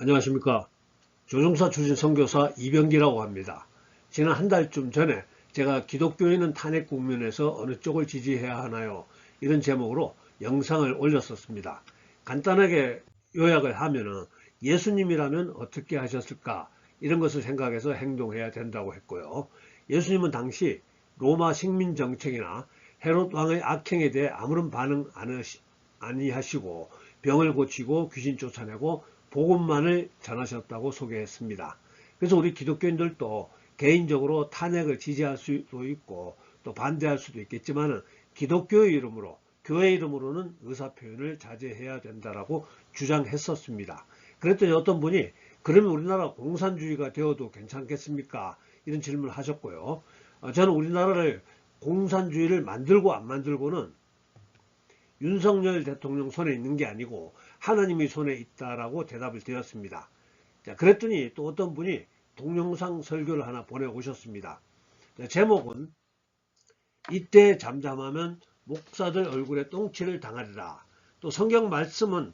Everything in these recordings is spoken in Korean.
안녕하십니까. 조종사 출신 선교사 이병기라고 합니다. 지난 한 달쯤 전에 제가 기독교인은 탄핵 국면에서 어느 쪽을 지지해야 하나요? 이런 제목으로 영상을 올렸었습니다. 간단하게 요약을 하면은 예수님이라면 어떻게 하셨을까? 이런 것을 생각해서 행동해야 된다고 했고요. 예수님은 당시 로마 식민 정책이나 헤롯 왕의 악행에 대해 아무런 반응 아니하시고 병을 고치고 귀신 쫓아내고 복음만을 전하셨다고 소개했습니다. 그래서 우리 기독교인들도 개인적으로 탄핵을 지지할 수도 있고 또 반대할 수도 있겠지만 기독교의 이름으로 교회 이름으로는 의사표현을 자제해야 된다라고 주장했었습니다. 그랬더니 어떤 분이 그러면 우리나라 공산주의가 되어도 괜찮겠습니까? 이런 질문을 하셨고요. 저는 우리나라를 공산주의를 만들고 안 만들고는 윤석열 대통령 손에 있는 게 아니고 하나님의 손에 있다라고 대답을 드렸습니다. 자, 그랬더니 또 어떤 분이 동영상 설교를 하나 보내오셨습니다. 자, 제목은 이때 잠잠하면 목사들 얼굴에 똥칠을 당하리라. 또 성경 말씀은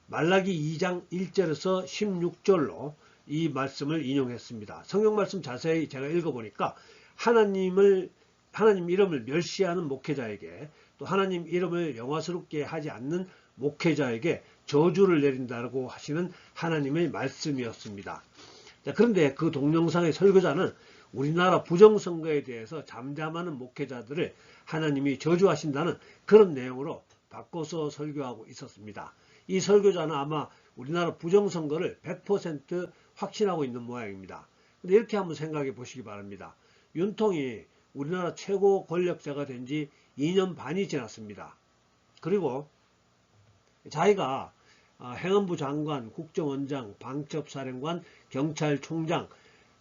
말라기 2장 1절에서 16절로 이 말씀을 인용했습니다. 성경 말씀 자세히 제가 읽어보니까 하나님 이름을 멸시하는 목회자에게 또 하나님 이름을 영화스럽게 하지 않는 목회자에게 저주를 내린다고 하시는 하나님의 말씀이었습니다. 자, 그런데 그 동영상의 설교자는 우리나라 부정선거에 대해서 잠잠하는 목회자들을 하나님이 저주하신다는 그런 내용으로 바꿔서 설교하고 있었습니다. 이 설교자는 아마 우리나라 부정선거를 100% 확신하고 있는 모양입니다. 근데 이렇게 한번 생각해 보시기 바랍니다. 윤통이 우리나라 최고 권력자가 된 지 2년 반이 지났습니다. 그리고 자기가 행안부 장관, 국정원장, 방첩사령관, 경찰총장,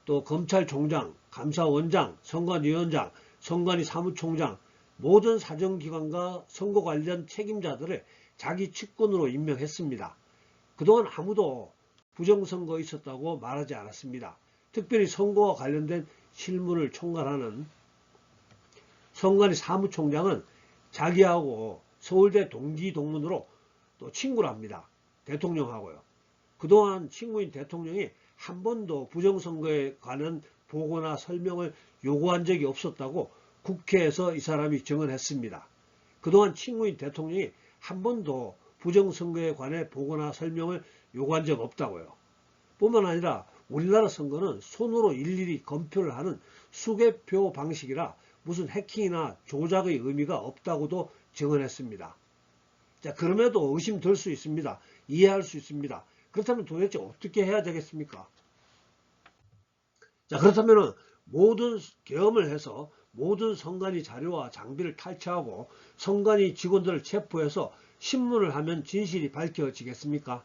또 검찰총장, 감사원장, 선관위원장, 선관위 사무총장 모든 사정기관과 선거 관련 책임자들을 자기 측근으로 임명했습니다. 그동안 아무도 부정선거 있었다고 말하지 않았습니다. 특별히 선거와 관련된 실무를 총괄하는 선관위 사무총장은 자기하고 서울대 동기 동문으로 또 친구를 합니다. 대통령하고요. 그동안 친구인 대통령이 한 번도 부정선거에 관한 보고나 설명을 요구한 적이 없었다고 국회에서 이 사람이 증언했습니다. 그동안 친구인 대통령이 한 번도 부정선거에 관해 보고나 설명을 요구한 적 없다고요. 뿐만 아니라 우리나라 선거는 손으로 일일이 검표를 하는 수개표 방식이라 무슨 해킹이나 조작의 의미가 없다고도 증언했습니다. 자, 그럼에도 의심될 수 있습니다. 이해할 수 있습니다. 그렇다면 도대체 어떻게 해야 되겠습니까? 자, 그렇다면 모든 계엄을 해서 모든 선관위 자료와 장비를 탈취하고 선관위 직원들을 체포해서 신문을 하면 진실이 밝혀지겠습니까?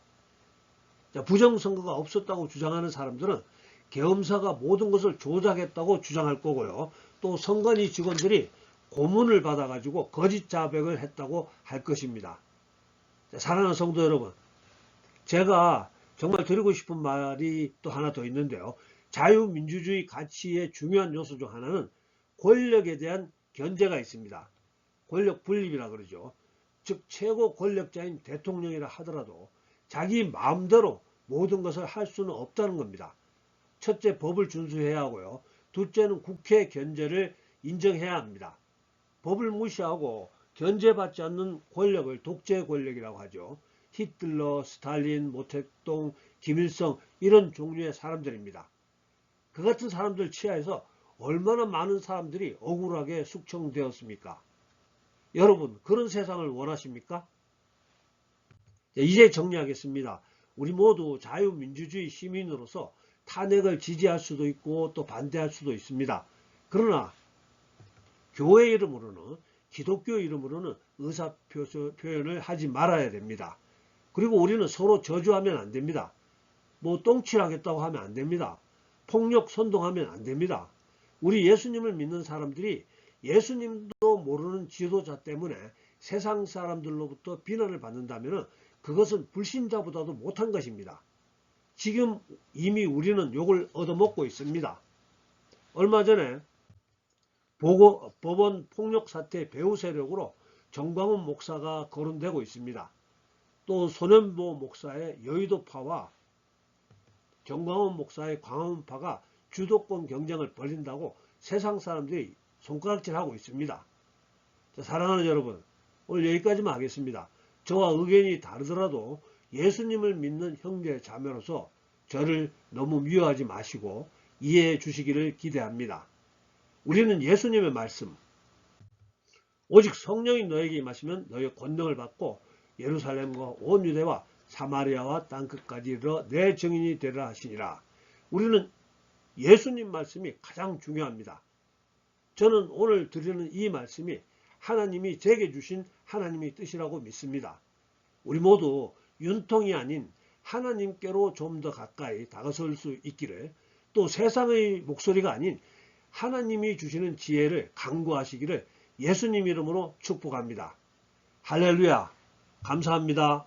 자, 부정선거가 없었다고 주장하는 사람들은 계엄사가 모든 것을 조작했다고 주장할 거고요. 또 선관위 직원들이 고문을 받아가지고 거짓 자백을 했다고 할 것입니다. 자, 사랑하는 성도 여러분, 제가 정말 드리고 싶은 말이 또 하나 더 있는데요. 자유민주주의 가치의 중요한 요소 중 하나는 권력에 대한 견제가 있습니다. 권력 분립이라 그러죠. 즉 최고 권력자인 대통령이라 하더라도 자기 마음대로 모든 것을 할 수는 없다는 겁니다. 첫째, 법을 준수해야 하고요. 둘째는 국회 견제를 인정해야 합니다. 법을 무시하고 견제받지 않는 권력을 독재 권력이라고 하죠. 히틀러, 스탈린, 모택동, 김일성 이런 종류의 사람들입니다. 그 같은 사람들 치하에서 얼마나 많은 사람들이 억울하게 숙청되었습니까? 여러분, 그런 세상을 원하십니까? 이제 정리하겠습니다. 우리 모두 자유민주주의 시민으로서 탄핵을 지지할 수도 있고 또 반대할 수도 있습니다. 그러나 교회 이름으로는 기독교 이름으로는 의사표현을 하지 말아야 됩니다. 그리고 우리는 서로 저주하면 안 됩니다. 뭐 똥칠하겠다고 하면 안 됩니다. 폭력 선동하면 안 됩니다. 우리 예수님을 믿는 사람들이 예수님도 모르는 지도자 때문에 세상 사람들로부터 비난을 받는다면 그것은 불신자보다도 못한 것입니다. 지금 이미 우리는 욕을 얻어먹고 있습니다. 얼마 전에 법원 폭력 사태 배후 세력으로 정광훈 목사가 거론되고 있습니다. 또 손현보 목사의 여의도파와 정광훈 목사의 광화문파가 주도권 경쟁을 벌인다고 세상 사람들이 손가락질하고 있습니다. 자, 사랑하는 여러분, 오늘 여기까지만 하겠습니다. 저와 의견이 다르더라도 예수님을 믿는 형제 자매로서 저를 너무 미워하지 마시고 이해해 주시기를 기대합니다. 우리는 예수님의 말씀, 오직 성령이 너에게 임하시면 너의 권능을 받고 예루살렘과 온 유대와 사마리아와 땅끝까지 이르러 내 증인이 되리라 하시니라. 우리는 예수님 말씀이 가장 중요합니다. 저는 오늘 드리는 이 말씀이 하나님이 제게 주신 하나님의 뜻이라고 믿습니다. 우리 모두 윤통이 아닌 하나님께로 좀 더 가까이 다가설 수 있기를, 또 세상의 목소리가 아닌 하나님이 주시는 지혜를 강구하시기를 예수님 이름으로 축복합니다. 할렐루야. 감사합니다.